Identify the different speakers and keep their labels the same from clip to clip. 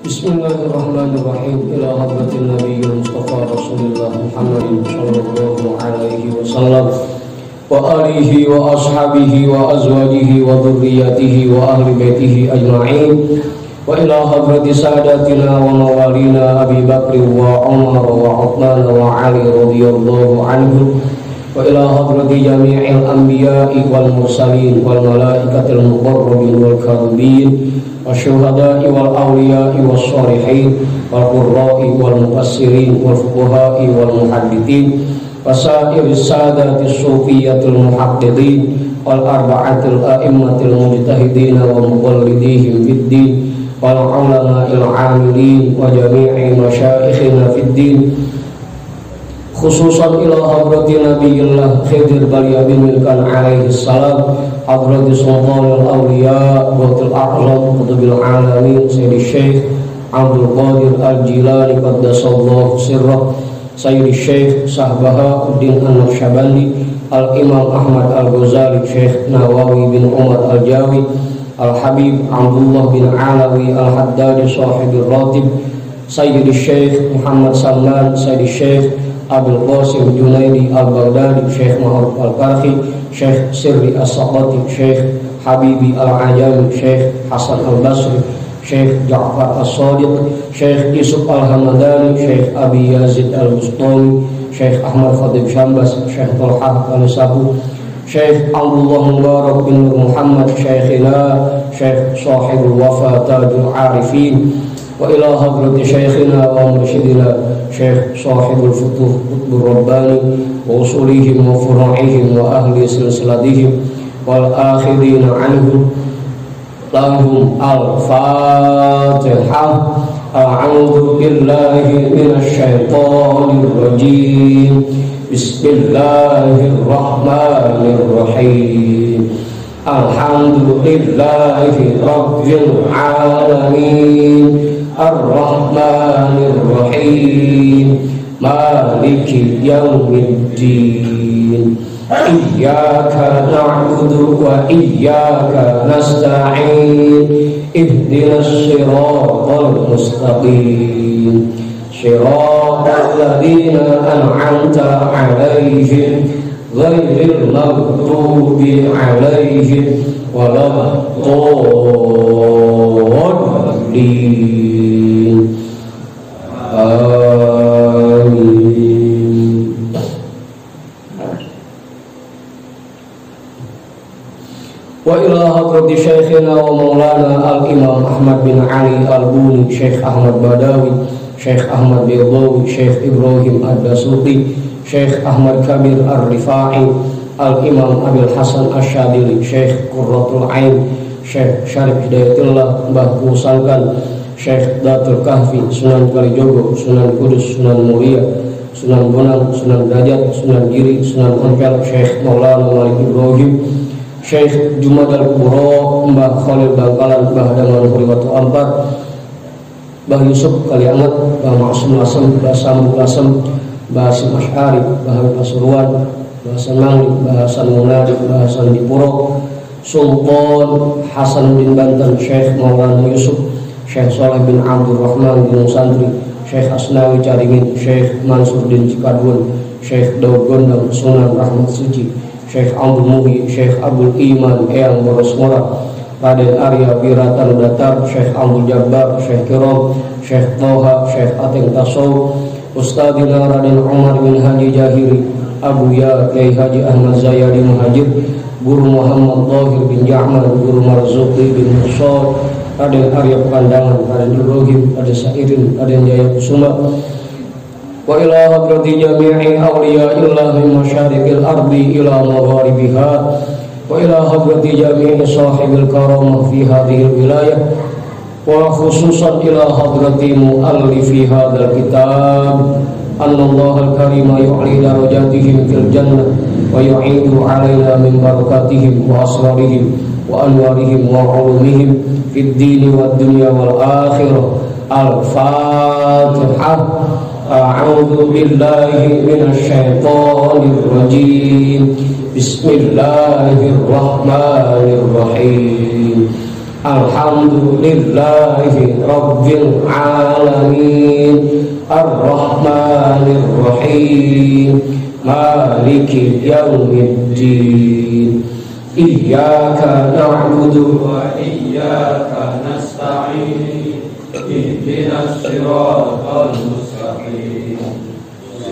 Speaker 1: Bismillahirrahmanirrahim. Ila hadratin Nabiyil Mustafa Rasulullah Muhammadin sallallahu alaihi wasallam wa alihi wa ashabihi wa azwajihi wa dhurriyyatihi wa ahli baitihi ajma'in. Wa ila hadrati sadatina wa mawalina Abi Bakr wa Umar wa Uthman wa Ali radhiyallahu anhum. Wa ila hadrati jami'il anbiya'i wal mursalin wal malaikatil muqarrabin wal kadhibin wasyuhada'i wal awliya'i was shalihin wal qurra'i wal mufassirin wal fuqaha'i wal muhaddithin wasairis sadatis sufiyatil muhaqqiqin wal arba'atil a'immatil mujtahidin wa muqallidihim fid din wal ulama'il 'amilin wa jami'i masyayikhina fid din khususan ila hadrati nabiyillah Khidir Balyamin Milkan alaihi salam hadrati sultanil awliya watil a'zam kutubil alamin Sayyidi Syekh Abdul Qadir Al-Jilani qaddasallahu sirrah Sayyidi Syekh Sahbahauddin An-Naqsyabandi Al-Imam Ahmad Al-Ghazali Syekh Nawawi bin Umar Al-Jawi Al-Habib Abdullah bin Alawi Al-Haddadi Sahibir Ratib Sayyidi Syekh Muhammad Salman Sayyidi Syekh Abdul Qasim Junaidi Al-Baghdadi Syekh Ma'ruf Al-Karhi Syekh Sirri As-Saqati Syekh Habibi Al-Ajami Syekh Hasan Al-Basri Syekh Ja'far As-Sadiq Syekh Yusuf Al-Hamadani Syekh Abi Yazid Al-Bustami Syekh Ahmad Khatib Syambas Syekh Tolhah Al-Sabu Syekh Abdullah Mubarak bin Muhammad Syekhina Syekh Sahibul Wafa Tajul Arifin wa ila hadrati syekhina wa mursyidina Syekh Sahibul Futuh Qutbur Rabbani wa usulihim wa furu'ihim wa ahli silsilatihim wal akhirina anhum lahum al-Fatihah. A'udzu billahi minasy syaithanir rajim. Bismillahirrahmanirrahim. Alhamdulillahi rabbil alamin. Ar-Rahmanir Rahim Maliki Yawmiddin Iyyaka na'budu wa iyyaka nasta'in Ihdinas siratal mustaqim Siratal ladzina an'amta 'alaihim ghairil maghdubi 'alaihim waladdallin. Amin. Wa ila hadrati syekhina wa maulana al-imam Ahmad bin Ali al-Buni Syekh Ahmad Badawi Syekh Ahmad Biyadawi Syekh Ibrahim Ad-Dasuqi Syekh Ahmad Kabir Ar-Rifa'i al-imam Abil Hasan Asyadili Syekh Qurratul Ain Syekh Syarif Hidayatullah Mbah Musalkan Syekh Datul Kahfi Sunan Kalijogo Sunan Kudus Sunan Mulia Sunan Bonang Sunan Derajat Sunan Giri Sunan Ampel Syekh Maulana Malik Ibrahim Syekh Jumadal Kubro Mbah Khalil Bangkalan Mbah Daman Huriwatu Ampar Mbah Yusuf Kaliangat Mbah Ma'asum Lasem Mbah Sambu Lasem Mbah Hasim Asy'ari Mbah Habib Pasuruan Mbah Hasan Mangli Mbah Hasan Munadi Mbah Hasan Dipuro Sultan Hasanuddin Banten Syekh Maulana Yusuf Syekh Saleh bin Abdul Rahman bin Santri Syekh Asnawi Caringin Syekh Mansur bin Cikadun Syekh Daud Gondang Sunan Rahmat Suci Syekh Abdul Muhi Syekh Abdul Iman Eyang Borosmora Raden Arya Wiratan Datar Syekh Abdul Jabbar Syekh Kiram Syekh Toha Syekh Ateng Tasaw Ustadzina Raden Umar bin Haji Jahiri Abu Ya Kiai Haji Ahmad Zayadi Muhajir Guru Muhammad Tahir bin Ja'man Guru Marzuki bin Mushor Raden Arya Pekandangan Raden Ibrahim Raden Sairin Raden Jaya Kusuma wa ila hadrati jami'i awliya'illah min masyariqil ardi ila magharibiha wa ila hadrati jami'i sahibil karamah fi hadhil wilayah wa khususan ila hadrati muallifi hadzal kitab annallahal karima yu'li darajatihim fil jannah wa yu'idu 'alaina min barakatihim wa asrarihim wa anwarihim wa 'ulumihim fid dini wad dunya wal akhirah. Al-Fatihah. A'udzu billahi minasy syaithanir rajim. Bismillahirrahmanirrahim. Alhamdulillahi Rabbil Alamin Ar-Rahmanir Rahim Maliki Yawmiddin Iyyaka na'budu wa iyyaka nasta'in Ihdinas siratal mustaqim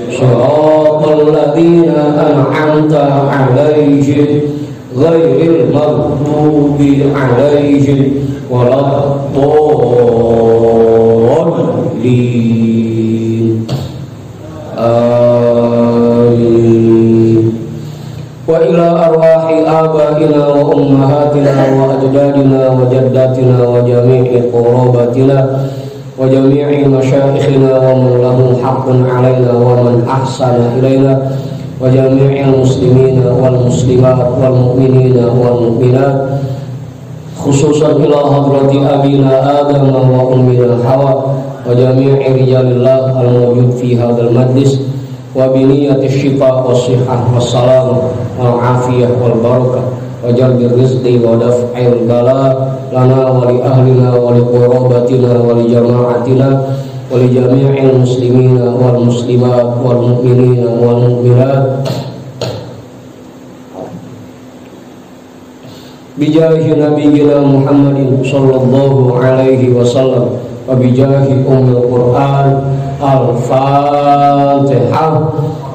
Speaker 1: Shiratal ladzina an'amta 'alaihim ghairil maghdubi 'alaihim waladdallin. Amin. Wa ila arwahi abaina wa ummahatina wa ajdadina wa jaddatina wa jami'i qurabatina wa jami'i masyayikhina wa man lahu haqqun 'alaina wa man ahsana ilaina wa jami'il muslimina wal muslimat wal mu'minina wal mu'minat khususan ila hadrati abina Adam wa ummina Hawa wa jami'i rijalillah al-mawjud fi hadzal majlis wa bi niyyati syifa was sihah was salam wal afiyah wal barakah wa jalbir rizqi wa daf'il bala lana wa li ahlina wa li qurabatina wa li jama'atina wa li jami'il muslimina wal muslimat wal mu'minina wal mu'minat bijahi nabiyyina Muhammadin sallallahu alaihi wasallam wa bijahi ummul Qur'an al-Fatihah.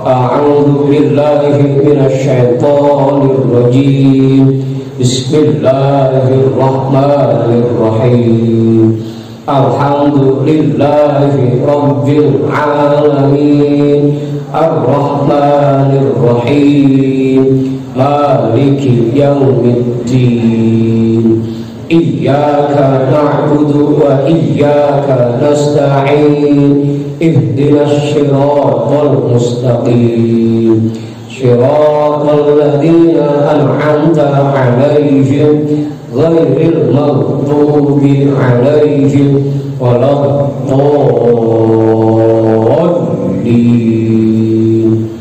Speaker 1: A'udzu billahi minasy syaithanir rajim. Bismillahirrahmanirrahim. Alhamdulillahi rabbil alamin. Ar-Rahmanir Rahim. Maliki yaumiddin Iyyaka na'budu wa iyyaka nasta'in Ihdinas siratal mustaqim Siratal ladzina an'amta 'alaihim ghairil maghdubi 'alaihim waladdallin.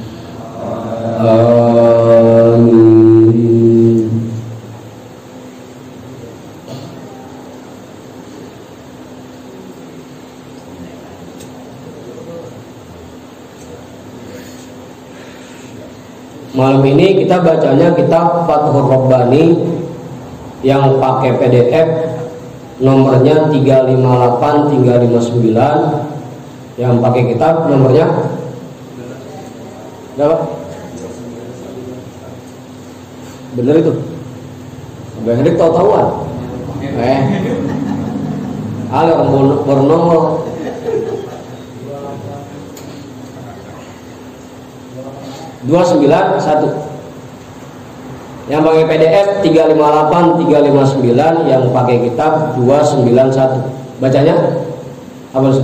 Speaker 1: Malam ini kita bacanya kitab Fathur Rabbani yang pakai PDF nomornya 358 359, yang pakai kitab nomornya berapa? Bener itu? Bang Henrik tahu-tahuan. Ada bernomor 291 yang pakai PDF 358 359, yang pakai kitab 291. Bacanya apa sih?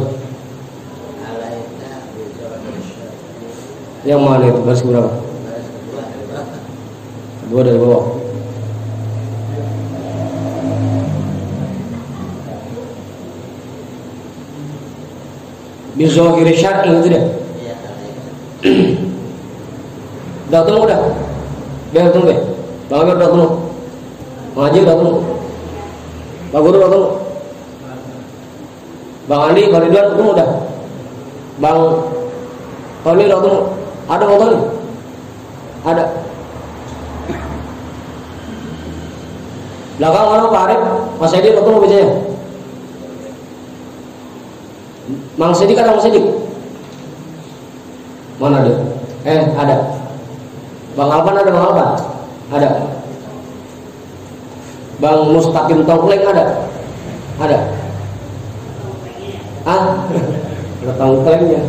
Speaker 1: Yang mana itu? Baris berapa? Dua dari bawah. Bizohir syar'i itu deh. Udah tunggu dah. Biar tunggu deh. Bang Amir udah tunggu. Ngaji udah tunggu. Bang Guru udah tunggu. Bang Andi, Bang Ridwan tunggu dah. Bang Tony udah tunggu. Ada Bang Tony? Ada. Belakang mana Pak Arif? Mas Edi udah tunggu bacanya. Mang Sidik ada Mang Sidik? Mana dia? Ada. Bang Alban ada Bang Alban? Ada. Bang Mustaqim Tongkleng ada? Ada. Ada tongklengnya.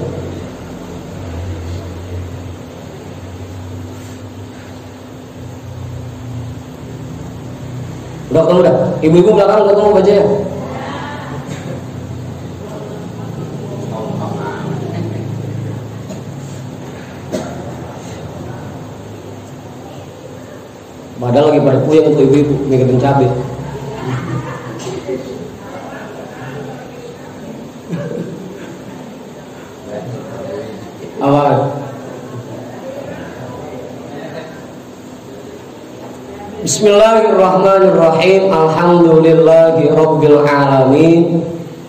Speaker 1: Udah ketemu dah. Ibu-ibu belakang udah ketemu bacanya. Padahal lagi pada puyeng untuk ibu-ibu mikirin cabai. Awal. Bismillahirrahmanirrahim. Alhamdulillahi rabbil alamin.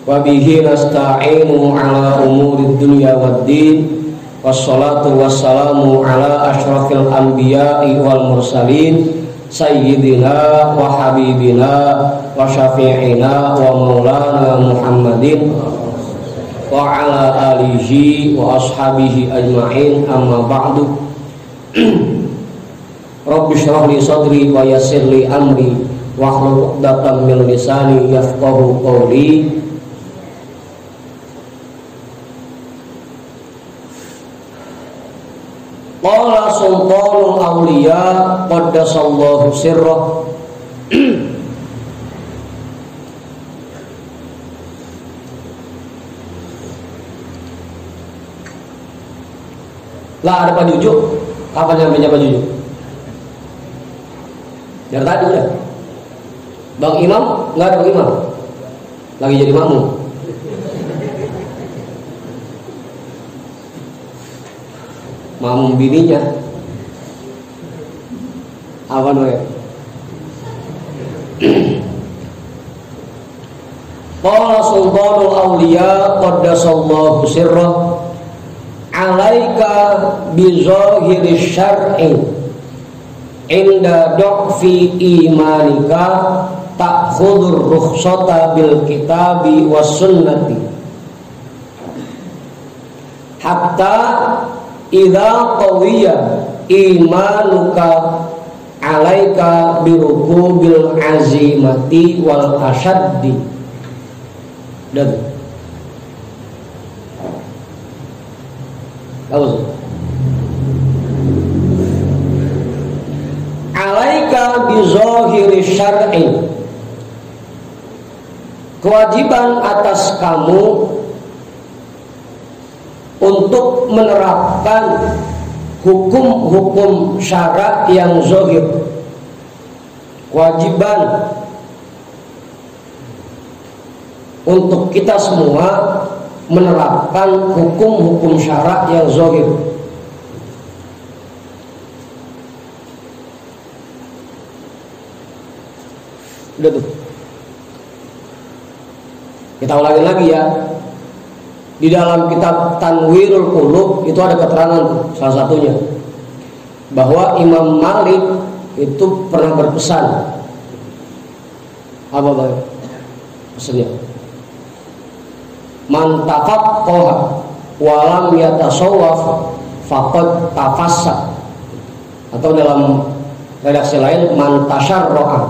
Speaker 1: Wa bihi nasta'inu ala umurid dunya waddin. Wassalatu wassalamu ala asyrafil anbiya'i wal mursalin sayyidina wa habibina wa syafi'ina wa maulana Muhammadin wa ala alihi wa ashabihi ajma'in, amma ba'du. Rabbi shrah li sadri wa yassir li amri wahlul 'uqdatam min lisani yafqahu qawli. Qala sultanul awliya qaddasallahu sirrah. Lah ada Pak Jujuk. Kapan nyampainya Pak Jujuk? Dari tadi udah. Bang Imam nggak ada. Bang Imam lagi jadi makmum. Makmum bininya apa namanya? Qala sultanul awliya qaddasallahu sirrah alaika bizahiri syar'i inda du'fi imanika ta'khudur rukhsata bil kitabi was sunnati hatta idza qawiya imanuka alaika birukubil azimati wal asyaddi. Dan alaika bizahiri syar'i, kewajiban atas kamu untuk menerapkan hukum-hukum syara yang zahir. Kewajiban untuk kita semua menerapkan hukum-hukum syara yang zahir. Udah tuh. Kita ulangi lagi ya. Di dalam kitab Tanwirul Qulub itu ada keterangan tuh, salah satunya bahwa Imam Malik itu pernah berpesan. Apa Bang? Pesannya, man tafaqqaha wa lam yatasawwaf faqad tafassa. Atau dalam redaksi lain, man tasyarra'a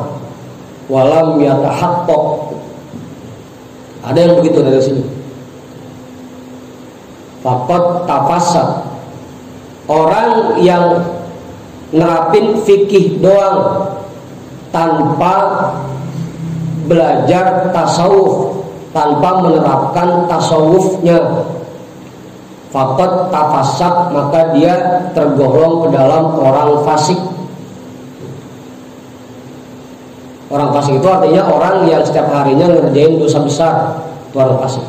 Speaker 1: wa lam yatahaqqaq. Ada yang begitu dari sini. Faqad tafassa, orang yang nerapin fikih doang tanpa belajar tasawuf, tanpa menerapkan tasawufnya, faqad tafassaq, maka dia tergolong ke dalam orang fasik. Orang fasik itu artinya orang yang setiap harinya ngerjain dosa besar, itu orang fasik.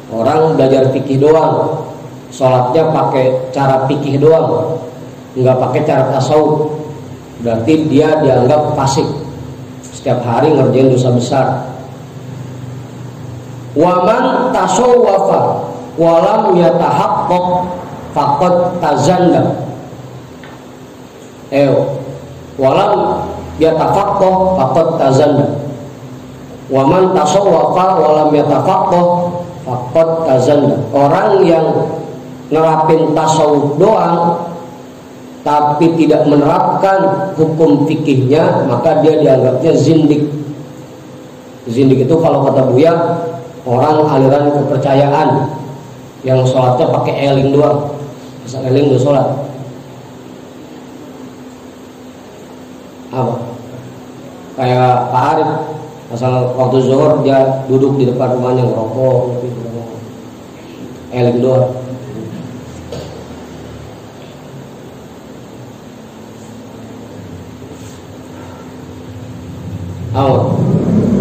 Speaker 1: Orang belajar fikih doang, sholatnya pakai cara fikih doang, nggak pakai cara tasawuf, berarti dia dianggap fasik. Setiap hari ngerjain dosa besar. Waman tasawwafa walam yatahaqqaq faqad tazanda. Walam yatafaqqah faqad tazanda. Waman tasawwafa walam yatafaqqah faqad tazanda. Orang yang nerapin tasawuf doang tapi tidak menerapkan hukum fikihnya, maka dia dianggapnya zindik. Zindik itu kalau kata Buya, orang aliran kepercayaan yang sholatnya pakai eling doang, asal eling udah sholat. Apa? Kayak Pak Arif, asal waktu zuhur dia duduk di depan rumahnya ngerokok, eling doang.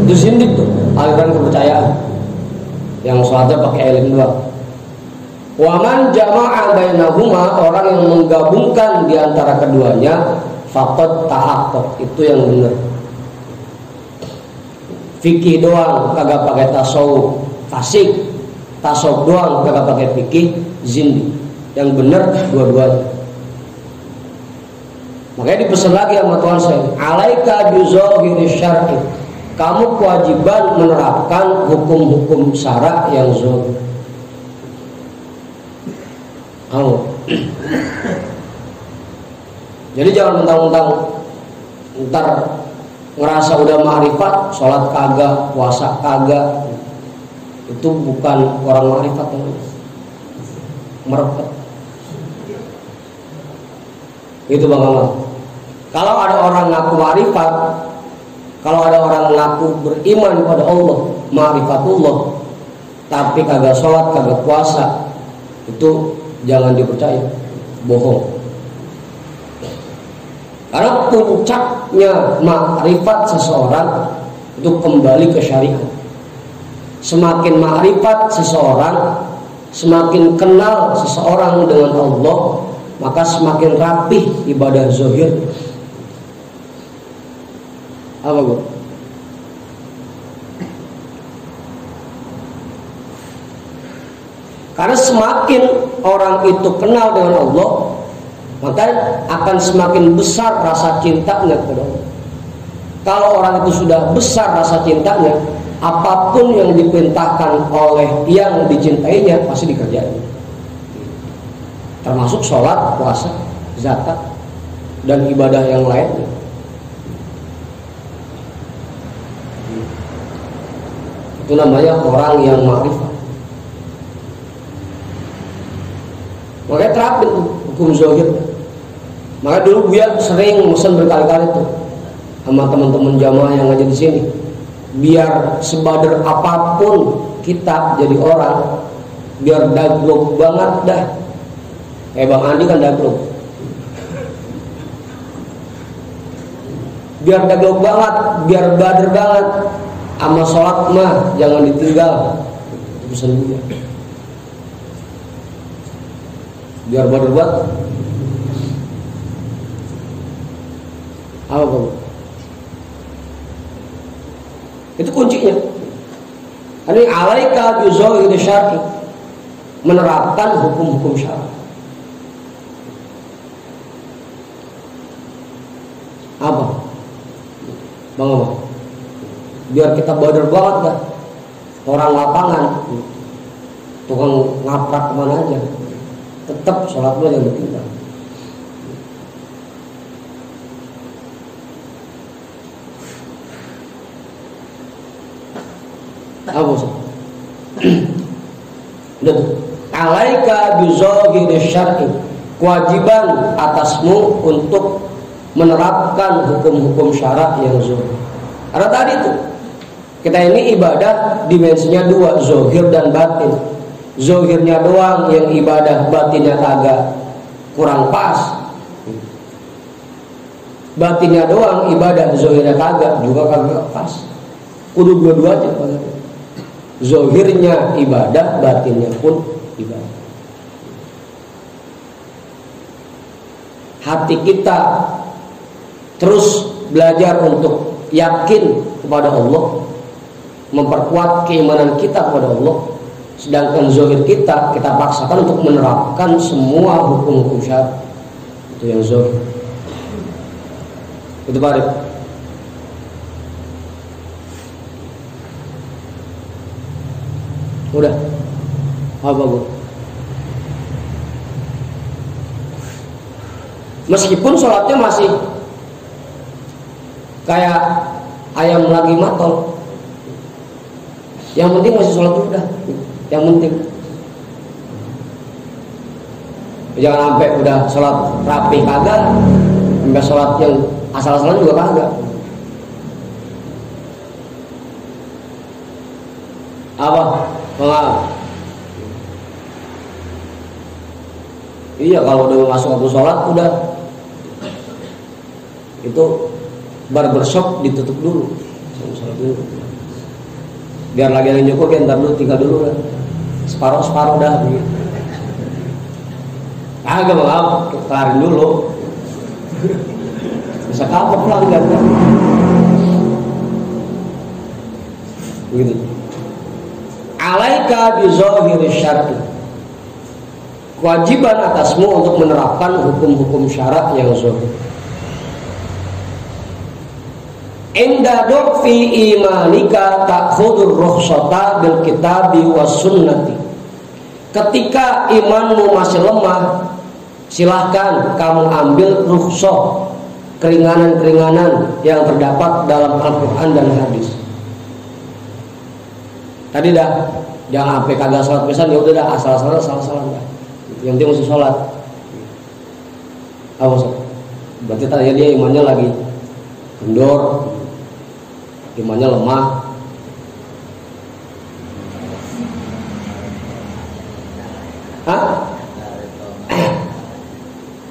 Speaker 1: Itu zindik tuh, aliran kepercayaan yang sholatnya pakai eling doang. Waman jama'a bainahuma, orang yang menggabungkan di antara keduanya, faqad tahaqqaq, itu yang benar. Fikih doang kagak pakai tasawuf, fasik. Tasawuf doang kagak pakai fikih, zindi. Yang benar dua-duanya. Makanya dipesan lagi sama Tuhan saya, alaika bizahiri syar'i, kamu kewajiban menerapkan hukum-hukum syara yang zahir. Kamu. Jadi jangan mentang-mentang ntar ngerasa udah ma'rifat, sholat kagak, puasa kagak, itu bukan orang ma'rifat, merepet. Itu Bang Amal. Kalau ada orang ngaku ma'rifat, kalau ada orang ngaku beriman kepada Allah, ma'rifatullah, tapi kagak sholat, kagak puasa, itu jangan dipercaya, bohong. Karena puncaknya ma'rifat seseorang itu kembali ke syariat. Semakin ma'rifat seseorang, semakin kenal seseorang dengan Allah, maka semakin rapih ibadah zahir. Apa Bu? Karena semakin orang itu kenal dengan Allah, maka akan semakin besar rasa cintanya kepada Allah. Kalau orang itu sudah besar rasa cintanya, apapun yang diperintahkan oleh yang dicintainya pasti dikerjain. Termasuk sholat, puasa, zakat, dan ibadah yang lainnya. Itu namanya orang yang ma'rifat. Makanya terapin hukum zahir. Maka dulu Buya sering mesen berkali-kali tuh sama teman-teman jamaah yang ngajar di sini, biar sebader apapun kita jadi orang, biar daglok banget dah. Bang Andi kan daglok. Biar daglok banget, biar bader banget, sama sholat mah jangan ditinggal. Itu pesan Buya. Biar bader banget. Apa Bu? Itu kuncinya. Ini alaika bizahiri syar'i, menerapkan hukum-hukum syar'i. Apa? Bang apa? Biar kita badar banget dah. Orang lapangan, tukang ngaprak kemana aja, tetap sholatnya jangan ditinggal. Apa sih? Alaika bizahiri syar'i, kewajiban atasmu untuk menerapkan hukum-hukum syarak yang zahir. Karena tadi tuh kita ini ibadah dimensinya dua, zahir dan batin. Zahirnya doang yang ibadah, batinnya kagak, kurang pas. Batinnya doang ibadah, zahirnya kagak, juga kagak pas. Kudu dua-duanya. Zahirnya ibadah, batinnya pun ibadah. Hati kita terus belajar untuk yakin kepada Allah, memperkuat keimanan kita kepada Allah, sedangkan zahir kita paksakan untuk menerapkan semua hukum-hukum syariat. Itu yang zahir. Itu Pak Arif. Udah. Apa Bu? Meskipun sholatnya masih kayak ayam lagi matol, yang penting masih sholat udah. Yang penting jangan sampai udah sholat rapi kagak, sampai sholat yang asal-asalan juga kagak. Apa? Iya, kalau udah masuk waktu sholat udah itu barbershop ditutup dulu, biar lagi yang cukup ya ntar dulu, tinggal dulu kan, separuh dah gitu. Agak maaf, kelarin dulu. bisa kapok pelanggan kan? Begitu. Alaika bizahiri syar'i. Kewajiban atasmu untuk menerapkan hukum-hukum syarak yang zahir. Inda du'fi imanika ta'khudur rukhsata bil kitabi was sunnati. Ketika imanmu masih lemah, silahkan kamu ambil rukhsah, keringanan-keringanan yang terdapat dalam Al-Quran dan hadis. Tadi dah, jangan sampai kagak sholat pisan, ya udah dah asal-asalan salah-salah dah. Yang penting mesti sholat. Apa maksud? Berarti tadi dia imannya lagi kendor, imannya lemah. Hah?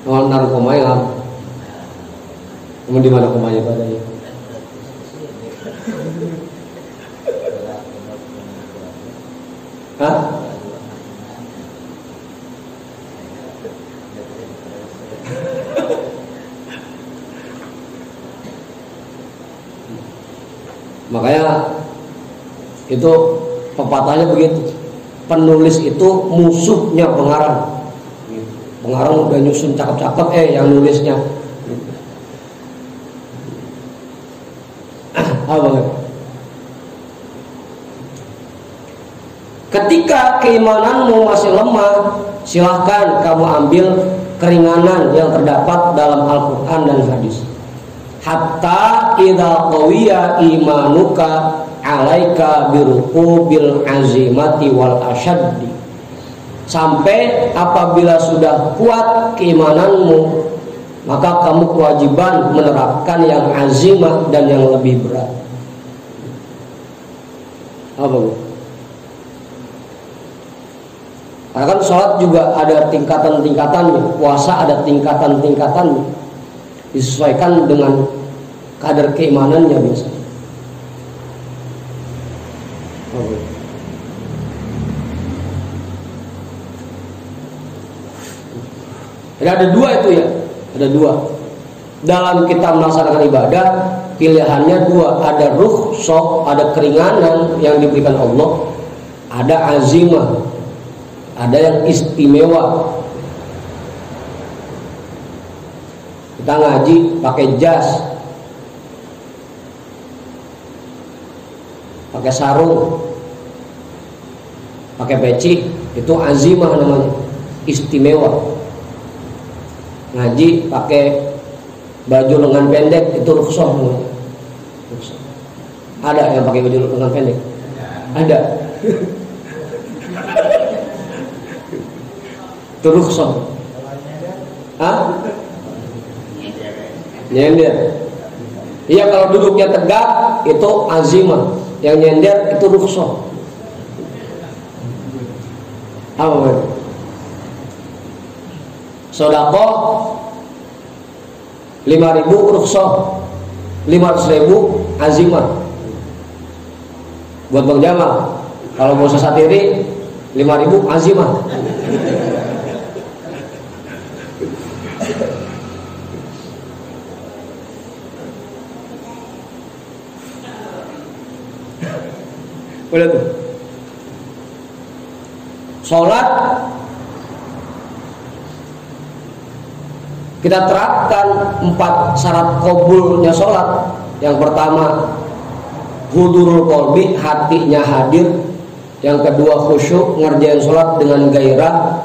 Speaker 1: Oh, naruh komanya. Kamu di mana komanya itu adanya? Hah? Makanya itu pepatahnya begitu. Penulis itu musuhnya pengarang. Pengarang udah nyusun cakep-cakep, yang nulisnya apa? Ketika keimananmu masih lemah, silahkan kamu ambil keringanan yang terdapat dalam Al-Quran dan hadis. Hatta idza qawiya imanuka alaika biruqubil azimati wal asyaddi. Sampai apabila sudah kuat keimananmu, maka kamu kewajiban menerapkan yang azimah dan yang lebih berat. Apa bu? Karena kan sholat juga ada tingkatan-tingkatannya, puasa ada tingkatan-tingkatannya, disesuaikan dengan kadar keimanannya biasanya. Jadi ada dua itu ya, ada dua. Dalam kita melaksanakan ibadah, pilihannya dua, ada rukhsah, ada keringanan yang diberikan Allah, ada azimah, ada yang istimewa. Kita ngaji pakai jas, pakai sarung, pakai peci, itu azimah namanya, istimewa. Ngaji pakai baju lengan pendek, itu rukhsah namanya. Rukhsah. Ada yang pakai baju lengan pendek? Ada. Itu rukhsah. Hah? Nyender. Iya, kalau duduknya tegak itu azimah, yang nyender itu rukhsah. Apa? Sedekah 5.000 rukhsah, 500.000 azimah. Buat Bang Jamal, kalau mau sesatiri 5.000 azimah. Boleh tuh. Sholat kita terapkan 4 syarat qabulnya sholat. Yang pertama, hudurul qalbi, hatinya hadir. Yang kedua, khusyuk, ngerjain sholat dengan gairah.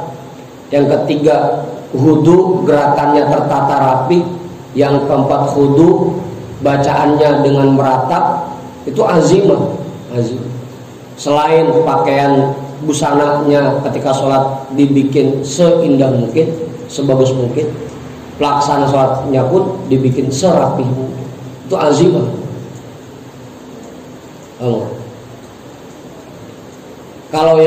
Speaker 1: Yang ketiga, hudu, gerakannya tertata rapi. Yang keempat, hudu, bacaannya dengan meratap. Itu azimah. Selain pakaian busananya ketika sholat dibikin seindah mungkin, sebagus mungkin, pelaksana sholatnya pun dibikin serapih mungkin. Itu azimah. Kalau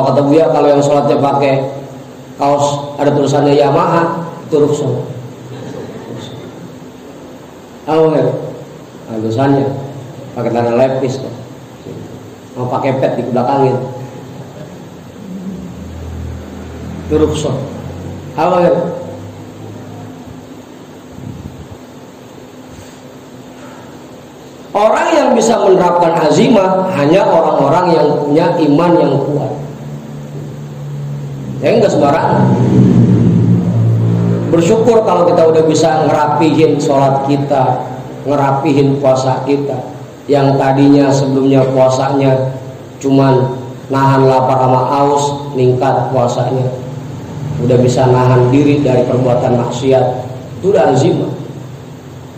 Speaker 1: kata Buya, kalau yang sholatnya pakai kaos ada tulisannya Yamaha, itu rukhsah. Tulisannya pakai tanda lepis, mau pakai pet di belakangin, itu rukhsah. Orang yang bisa menerapkan azimah hanya orang-orang yang punya iman yang kuat. Ya enggak sembarangan. Bersyukur kalau kita udah bisa ngerapihin sholat kita, ngerapihin puasa kita. Yang tadinya sebelumnya puasanya cuman nahan lapar sama haus, ningkat puasanya. Udah bisa nahan diri dari perbuatan maksiat. Itu udah azimah.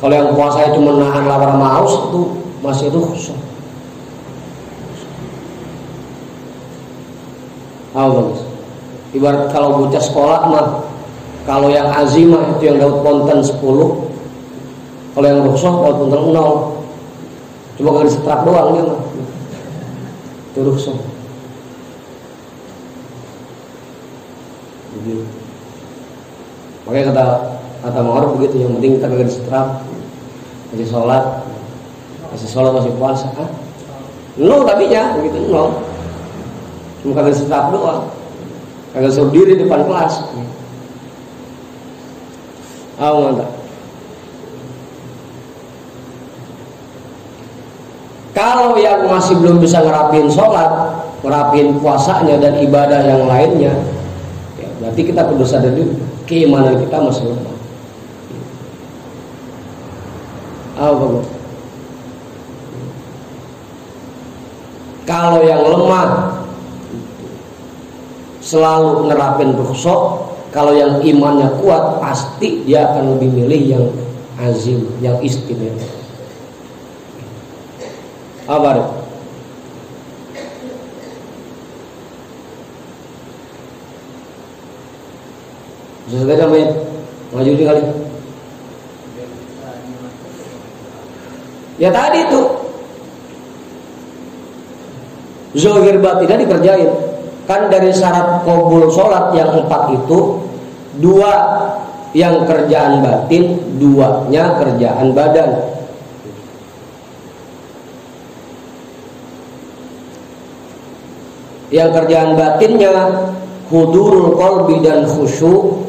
Speaker 1: Kalau yang puasanya cuma nahan lapar sama haus, itu masih rukhsah. Ibarat kalau bocah sekolah mah, kalau yang azimah itu yang dapat konten 10, kalau yang rukhsah dapat konten 0. Cuma kalau disetrap doang dia mah. Itu rukhsah. Makanya kata Ma'ruf begitu, yang penting kita kagak disetrap, masih sholat masih puasa. Nol tabinya begitu, nol. Cuma kagak disetrap doang, kagak suruh diri depan kelas. Mantap. Kalau yang masih belum bisa ngerapiin sholat, ngerapiin puasanya dan ibadah yang lainnya, ya berarti kita perlu sadar dulu keimanan kita masih lemah. Kalau yang lemah selalu nerapin rukhsah, kalau yang imannya kuat pasti dia akan lebih milih yang azim, yang istimewa. Apa? Sudah namanya maju di kali. Ya tadi tuh zahir batinnya dikerjain. Kan dari syarat qabul sholat yang 4 itu 2 yang kerjaan batin, 2-nya kerjaan badan. Yang kerjaan batinnya hudurul qalbi dan khusyuk,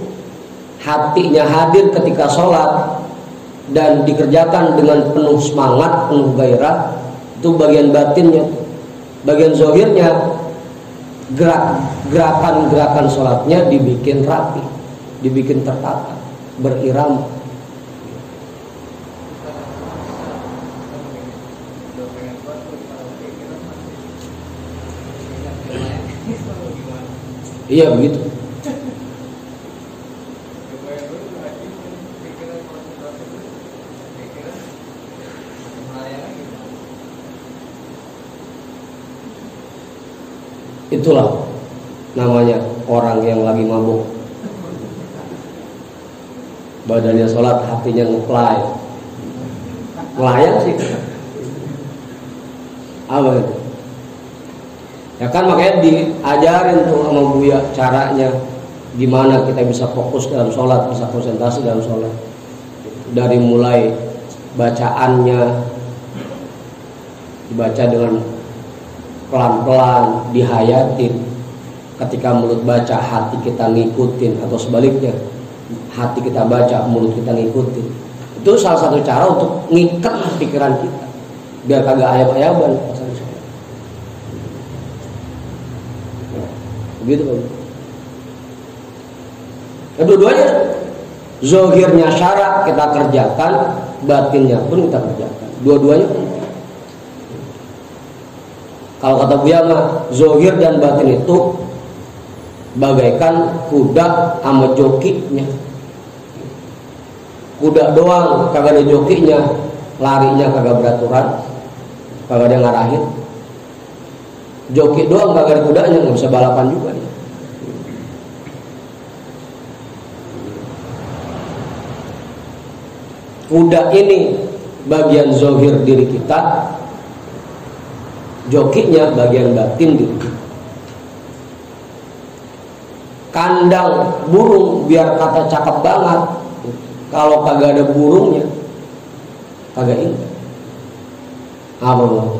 Speaker 1: hatinya hadir ketika sholat dan dikerjakan dengan penuh semangat, penuh gairah. Itu bagian batinnya. Bagian zahirnya gerakan-gerakan sholatnya dibikin rapi, dibikin tertata, berirama. Iya begitu. Itulah namanya orang yang lagi mabuk. Badannya sholat, hatinya ngeplay. Melayang sih. Apa itu? Ya kan makanya diajarin tuh sama Buya caranya gimana kita bisa fokus dalam sholat, bisa konsentrasi dalam sholat. Dari mulai bacaannya dibaca dengan pelan-pelan, dihayatin. Ketika mulut baca, hati kita ngikutin, atau sebaliknya, hati kita baca, mulut kita ngikutin. Itu salah satu cara untuk ngikat pikiran kita biar kagak ayab-ayaban. Begitu Pak. Kedua-duanya zahirnya syarat kita kerjakan, batinnya pun kita kerjakan. Dua-duanya penting. Kalau kata Buya mah, zahir dan batin itu bagaikan kuda sama jokinya. Kuda doang kagak ada jokinya, larinya kagak beraturan, kagak ada yang ngarahin. Joki doang kagak ada kudanya, nggak bisa balapan juga dia. Kuda ini bagian zahir diri kita, jokinya bagian batin diri kita. Kandang burung biar kata cakep banget, kalau kagak ada burungnya kagak indah. Apa loh?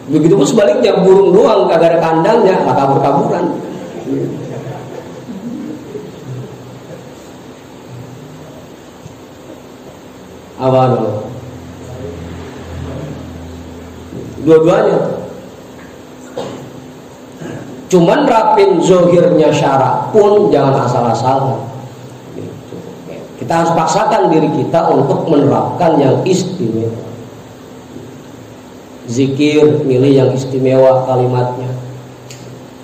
Speaker 1: Begitu pun sebaliknya, burung doang kagak ada kandangnya, nggak kabur-kaburan. Apa loh? dua-duanya. Cuman rapin zohirnya syarak pun jangan asal-asalan. Kita harus paksakan diri kita untuk menerapkan yang istimewa. Zikir, milih yang istimewa kalimatnya,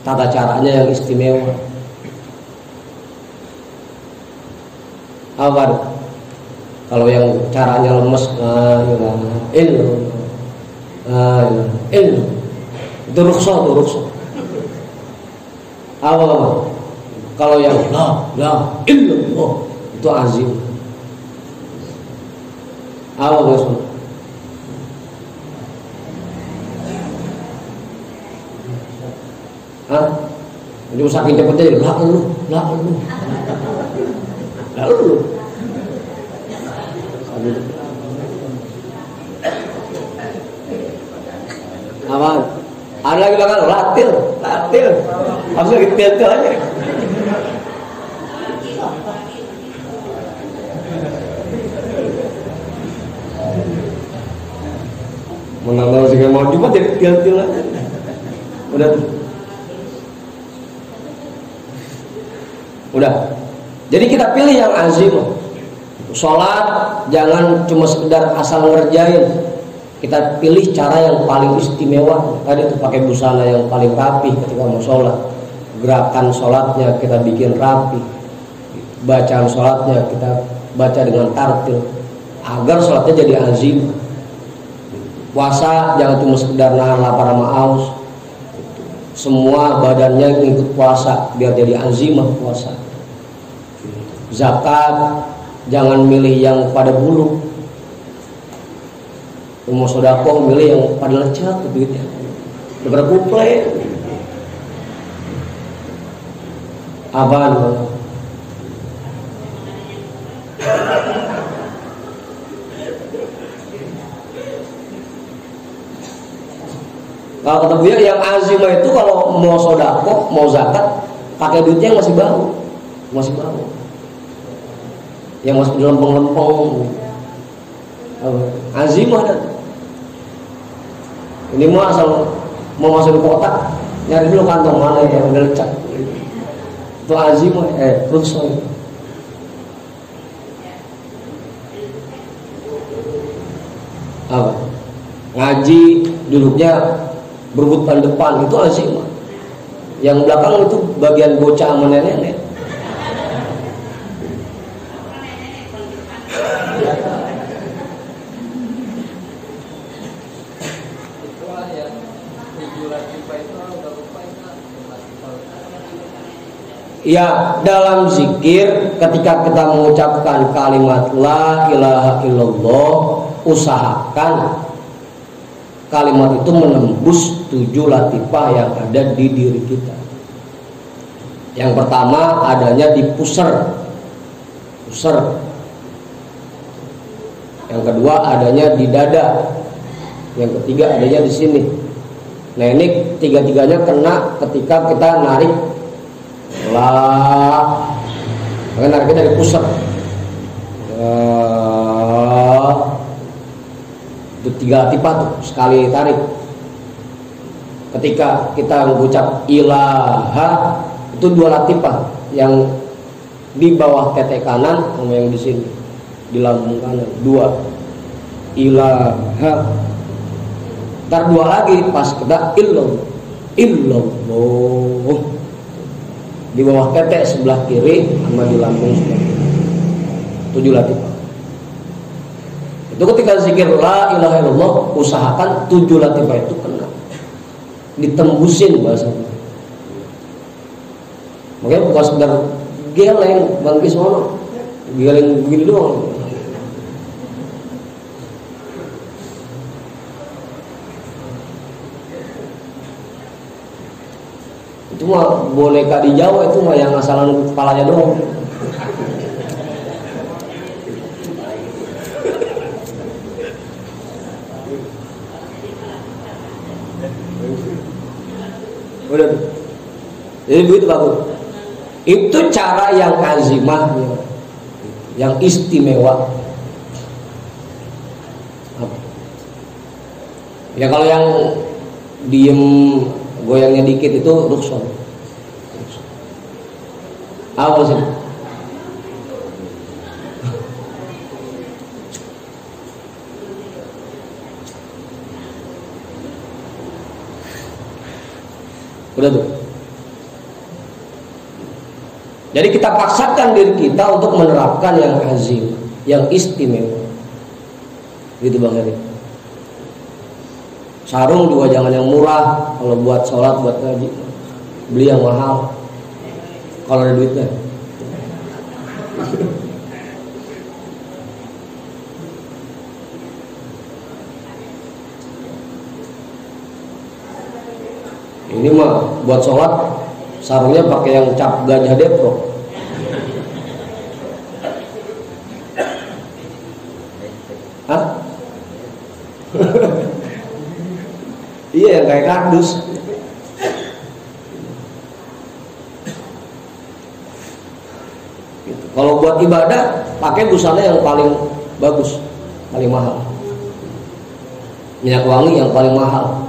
Speaker 1: tata caranya yang istimewa. Apa? Kalau yang caranya lemes, itu rukhsah, itu rukhsah. Apa? Kalau yang la illallah itu azim. Apa maksudnya? Hah? Jadi saking cepetnya la lu. Aman. Ada lagi belakang latil. Harus lagi til aja. Mengenal sih mau cuma jadi til aja. Udah. Jadi kita pilih yang azim. Sholat jangan cuma sekedar asal ngerjain. Kita pilih cara yang paling istimewa. Tadi itu pakai busana yang paling rapi ketika mau sholat. Gerakan sholatnya kita bikin rapi. Bacaan sholatnya kita baca dengan tartil agar sholatnya jadi azim. Puasa jangan cuma sekedar nahan lapar sama haus. Semua badannya ngikut puasa biar jadi azimah puasa. Zakat jangan milih yang pada bulu. Mau sedekah milih yang pada lecak begitu. Daripada kuple. Apaan? Kalau kata Buya yang azimah itu kalau mau sedekah, mau zakat pakai duitnya yang masih baru. Yang masih lempeng-lempeng. Azimah dan ini mau asal mau masuk ke kotak nyari dulu kantong mana yang udah lecak. Itu azimah, rukhsah. Apa? Ngaji duduknya berebut paling depan itu azimah. Yang belakang itu bagian bocah sama nenek. Ya, dalam zikir ketika kita mengucapkan kalimat la ilaha illallah, usahakan kalimat itu menembus 7 latifah yang ada di diri kita. Yang pertama adanya di pusar. Yang kedua adanya di dada. Yang ketiga adanya di sini. Nah, ini tiga-tiganya kena ketika kita narik maka nariknya dari pusat. Itu 3 latifah tuh sekali tarik. Ketika kita mengucap ilaha itu 2 latifah, yang di bawah tete kanan sama yang di sini di lambung kanan, 2 ilaha. Ntar 2 lagi pas kita illallah di bawah tete sebelah kiri sama di lambung sebelah kiri. 7 latifah. Itu ketika zikir la ilaha illallah, usahakan 7 latifah itu kena, ditembusin bahasanya. Makanya bukan sekedar geleng bangki sono, geleng begini doang. Itu mah boneka di Jawa, itu mah yang asalan kepalanya doang. Udah. Jadi begitu bagus. Itu cara yang azimahnya, yang istimewa. Ya kalau yang diem goyangnya dikit itu rukhsah. Apa sih? Udah tuh. Jadi kita paksakan diri kita untuk menerapkan yang azim, yang istimewa. Gitu Bang Heri. Sarung juga jangan yang murah. Kalau buat sholat, buat ngaji, beli yang mahal. Kalau ada duitnya. Ini mah buat sholat sarungnya pakai yang cap gajah Depok. Hah? Iya, kayak kardus. Gitu. Kalau buat ibadah pakai busana yang paling bagus, paling mahal. Minyak wangi yang paling mahal.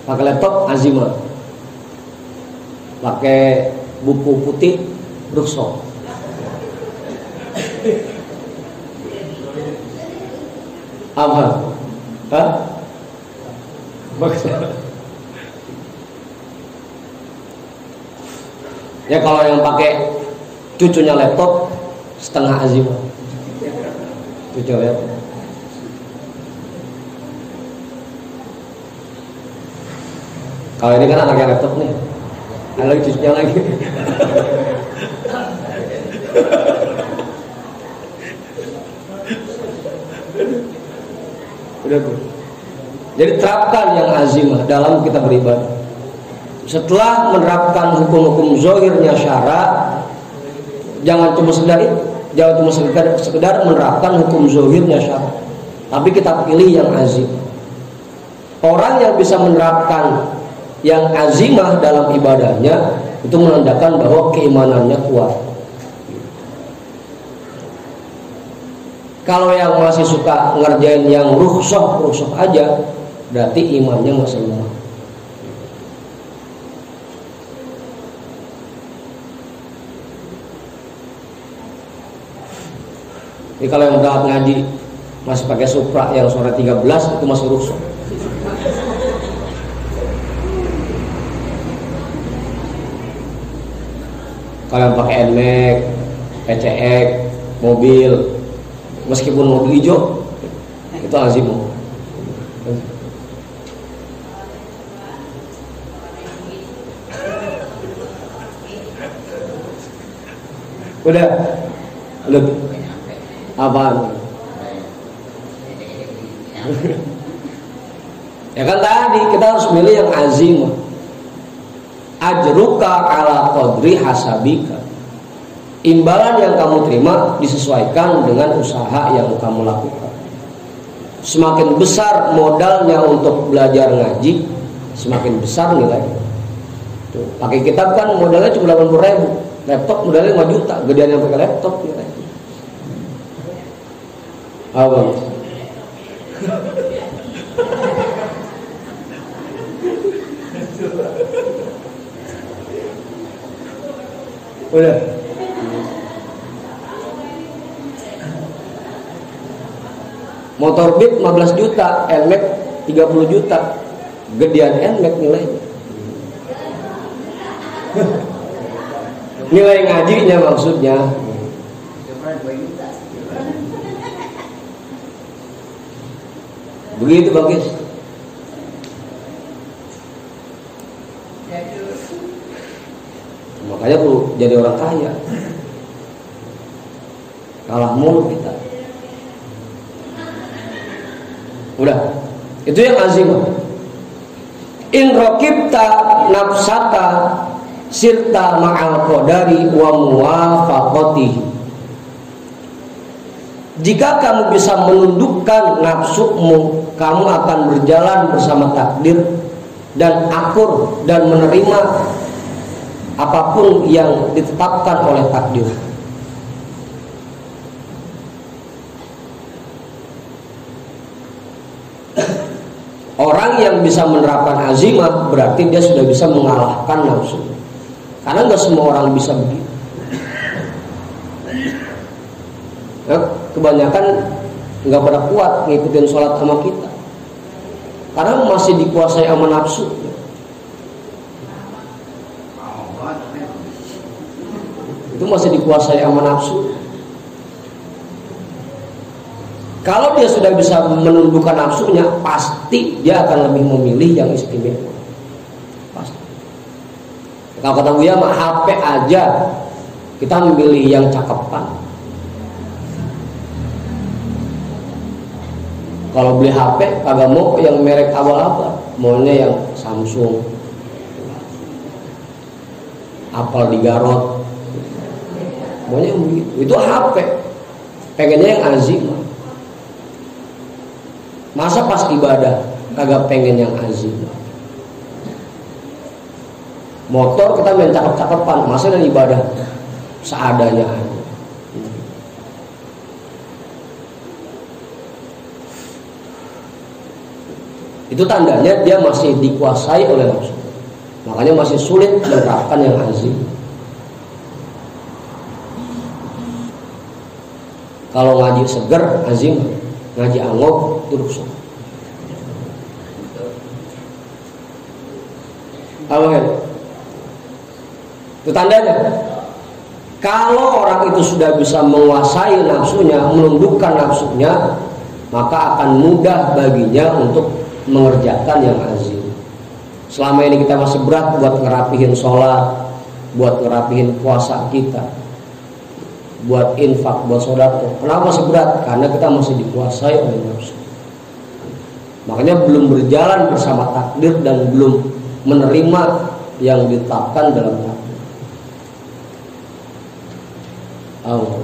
Speaker 1: Pakai laptop azimah, pakai buku putih rukhsah. Apa? Hah? Ya kalau yang pakai cucunya laptop setengah azimah. Cucu laptop. Kalau ini kan anaknya laptop nih, ada lagi cucunya lagi. Udah tuh. Jadi terapkan yang azimah dalam kita beribadah. Setelah menerapkan hukum-hukum zahirnya syara, jangan cuma sekedar menerapkan hukum zahirnya syara, tapi kita pilih yang azim. Orang yang bisa menerapkan yang azimah dalam ibadahnya itu menandakan bahwa keimanannya kuat. Kalau yang masih suka ngerjain yang rukhsah aja, berarti imannya masih lemah. Jadi kalau yang berangkat ngaji masih pakai Supra yang sore 13 itu masih rukhsah. Kalau yang pakai NMAX, PCX, mobil, meskipun mobil hijau, itu azimah. Udah. Apaan? Ya kan tadi kita harus milih yang azimah. Ajruka ala qadri hasabika. Imbalan yang kamu terima disesuaikan dengan usaha yang kamu lakukan. Semakin besar modalnya untuk belajar ngaji, semakin besar nilainya. Tuh, pakai kitab kan modalnya cuma 80.000, laptop modalnya 5 juta, gedean yang pakai laptop nilainya. Apa? Udah. Motor Beat 15 juta, NMAX 30 juta. Gedean NMAX nilainya. Nilai ngajinya maksudnya. Begitu bagus. Makanya perlu jadi orang kaya. Kalah mulu kita. Udah. Itu yang azimah. In raqibta nafsaka sirta ma'al qadari wa muwafaqatihi. Jika kamu bisa menundukkan nafsumu, kamu akan berjalan bersama takdir dan akur dan menerima apapun yang ditetapkan oleh takdir. bisa menerapkan azimah, berarti dia sudah bisa mengalahkan nafsu. Karena nggak semua orang bisa begitu. Nah, kebanyakan nggak pada kuat ngikutin sholat sama kita, karena masih dikuasai sama nafsu. Itu masih dikuasai sama nafsu. Kalau dia sudah bisa menundukkan nafsunya, pasti dia akan lebih memilih yang istimewa. Pasti. Kalau kata Buya mah HP aja kita memilih yang cakepan. Kalau beli HP kagak mau yang merek abal-abal, maunya yang Samsung, Apple di Garot, maunya yang begitu. Itu HP, pengennya yang azimah. Masa pas ibadah kagak pengen yang azimah? Motor kita main cakep-cakepan, masa dan ibadah seadanya aja. Itu tandanya dia masih dikuasai oleh nafsu. Makanya masih sulit menerapkan yang azim. Kalau ngaji seger azim, ngaji angop duduk sok. Apa kan? Itu tandanya. Kalau orang itu sudah bisa menguasai nafsunya, menundukkan nafsunya, maka akan mudah baginya untuk mengerjakan yang azim. Selama ini kita masih berat buat ngerapihin sholat, buat ngerapihin puasa kita, buat infak, buat sedekah. Kenapa masih berat? Karena kita masih dikuasai oleh nafsu. Makanya belum berjalan bersama takdir dan belum menerima yang ditetapkan dalam takdir. Allah.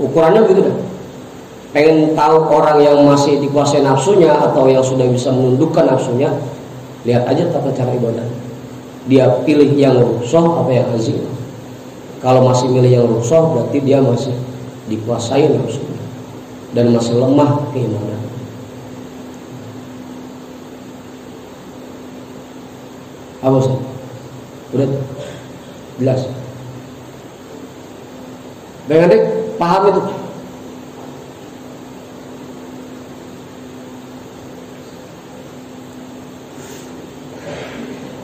Speaker 1: Ukurannya begitu dah. Pengen tahu orang yang masih dikuasai nafsunya atau yang sudah bisa menundukkan nafsunya, lihat aja tata cara ibadah. Dia pilih yang rukshoh apa yang azim. Kalau masih milih yang rukshoh, berarti dia masih dikuasai nafsunya dan masih lemah keimanan. Apa sih? Udah jelas. Bang Adik paham itu?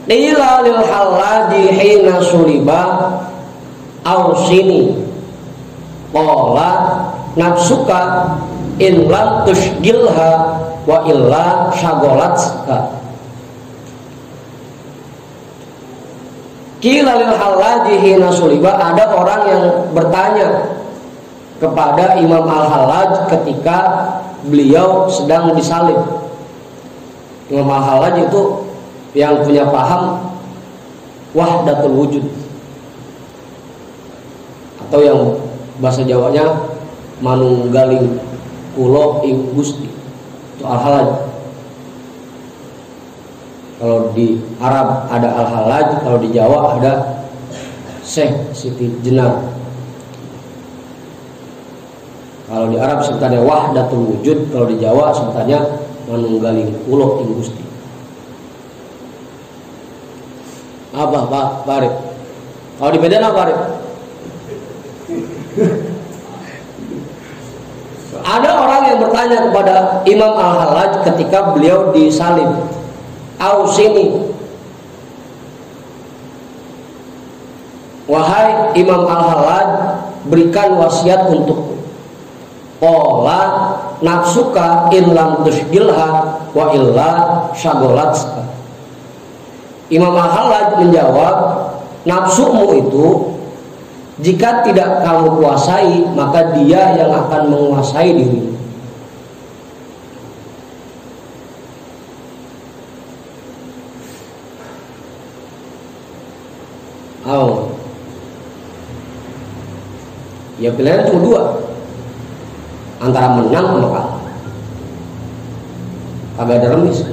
Speaker 1: Qila lil hallaji hina suliba ausini qala nafsuka in lam tushgilha wa illa syagolatka. Qila lil hallaji hina suliba, ada orang yang bertanya kepada Imam Al-Hallaj ketika beliau sedang disalib. Imam Al-Hallaj itu yang punya paham wahdatul wujud, atau yang bahasa Jawanya manunggaling kulo ing Gusti, itu Al-Hallaj. Kalau di Arab ada Al-Hallaj, kalau di Jawa ada Syekh Siti Jenar. Kalau di Arab sebutannya wahdatul wujud, kalau di Jawa sebutannya manunggaling kulo ing Gusti. Apa Pak Farid? Kalau di Medan apa Farid? Ada orang yang bertanya kepada Imam Al-Hallaj ketika beliau disalib. Ausini, wahai Imam Al-Hallaj, berikan wasiat untukku. Qala nafsuka in lam tushgilha wa illa syagolatka. Imam Al-Hallaj menjawab, nafsumu itu jika tidak kamu kuasai, maka dia yang akan menguasai dirimu. Oh. Ya pilihan cuma dua, antara menang atau kalah. Kagak ada remis,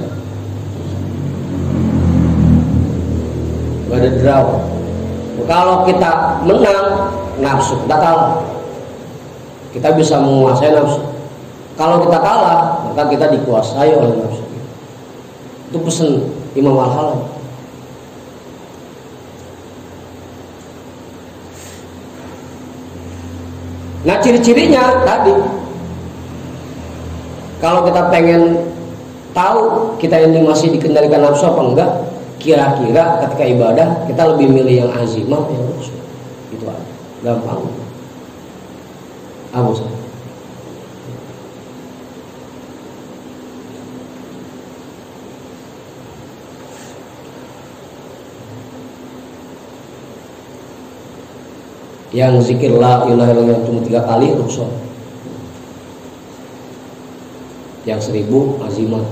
Speaker 1: gak ada draw. Kalau kita menang, nafsu kita kalah. kita bisa menguasai nafsu. Kalau kita kalah, maka kita dikuasai oleh nafsu. Itu pesan Imam Al-Halabi. Nah, ciri-cirinya tadi, kalau kita pengen tahu kita ini masih dikendalikan nafsu apa enggak, kira-kira ketika ibadah kita lebih milih yang azimah atau yang nafsu. Itu aja, gampang. Abu Sa'id. Yang zikir la ilaha illallah cuma 3 kali rukshoh, yang 1000 azimah.